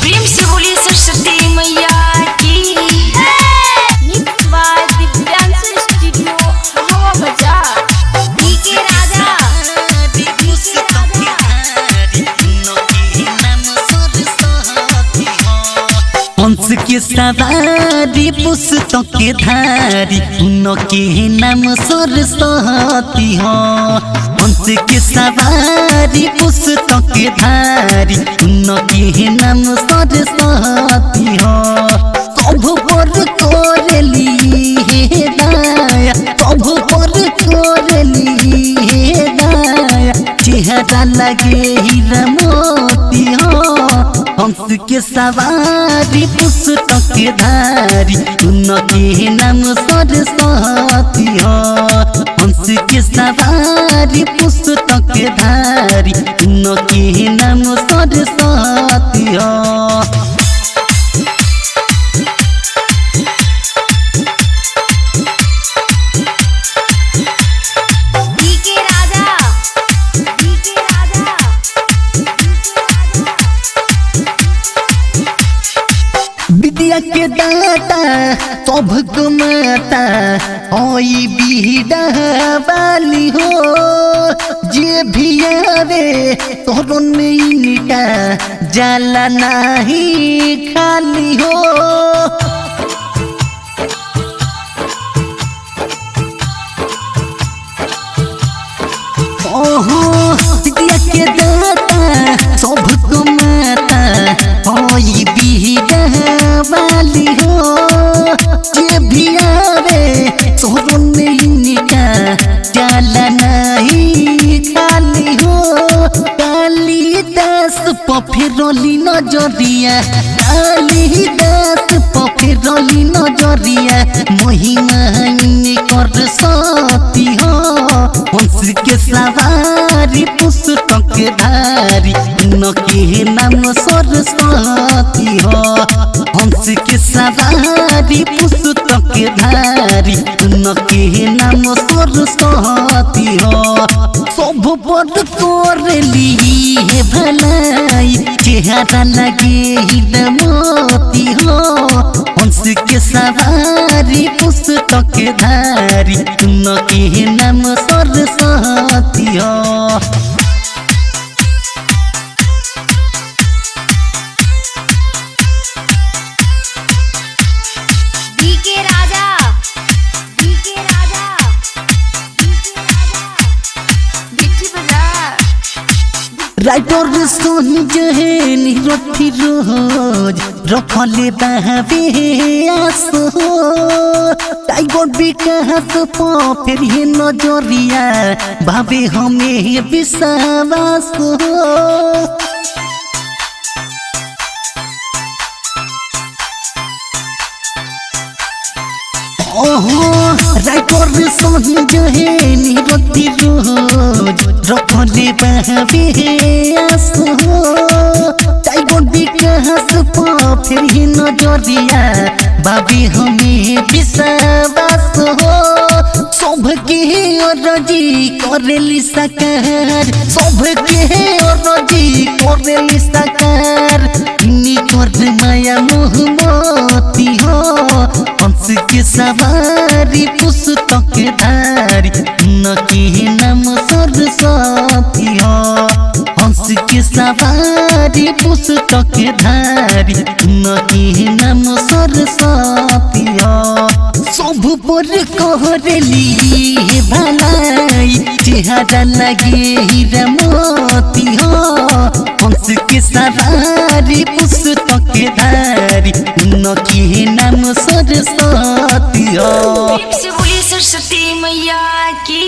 प्रेम से बोलिए सरस्वती मैया की। मिक्स बाय दिव्यांशु स्टूडियो हवा बाजार। डीके राजा हंस के सवारी पुस्तक के धारी उनके नाम सरस्वती हो। हंस के सवारी पुस्तक के धारी उनके नाम सरस्वती हो। सब पर कोरली हे दाया, सब पर कोरली हे दाया, चेहरा लगे हीरा मोती हो। हंस के सवारी पुस्तक के धारी उनके नाम सरस्वती हो। हंस के सवारी पुस्तक के धारी उनके नाम सरस्वती हो। विद्या के दाता सबको माता ओई बीड़ा वाली हो। जे भी आवे तोरो नैनिका जाला नहीं खाली हो। ओहो विद्या के दाता सबको माता ओई बीड़ा वाली हो। जे भी आवे तोरो नैनिका जाला नहीं खाली हो। कालिदास पफिरली नजरिया, कालिदास पफिरली नजरिया, महिमा कर सती हो। हंस के सवारी पुस्तक के धारी उनके नाम सरस्वती हो। हंस के सवारी पुस्तक के धारी उनके नाम सरस्वती हो। सब पर कोरली हे भलाई, चेहरा लगे हीरा मोती हो। हंस के सवारी पुस्तक के धारी उनके नाम सरस्वती हो। डीके राजा डीके राजा बिट्टी बाजार। राइटर सुन जहे निरथी रोज रखले बहबे आस हो। टाइगर विकास फिर ये नजरिया भावे हमें विश्वास हो। ओहो राइटर सुन जहे निरथी रोज रखले बहबे आस हो। टाइगर विकास फिर ही नजरिया भाभी हमें विश्वास हो। सबके रजी करेली साकार, सबके रजी करेली साकार, निकर माया मोह मोती हो। हंस के सवारी पुस्तक के धारी उनके नाम सरस्वती हो। हंस के सवारी पुस्तक के धारी उनके नाम सरस्वती हो। सब पर कोरली हे भलाई, चेहरा लगे हीरा मोती हो। हंस के सवारी पुस्तक के धारी उनके नाम सरस्वती हो। प्रेम से बोलिए सरस्वती मैया की।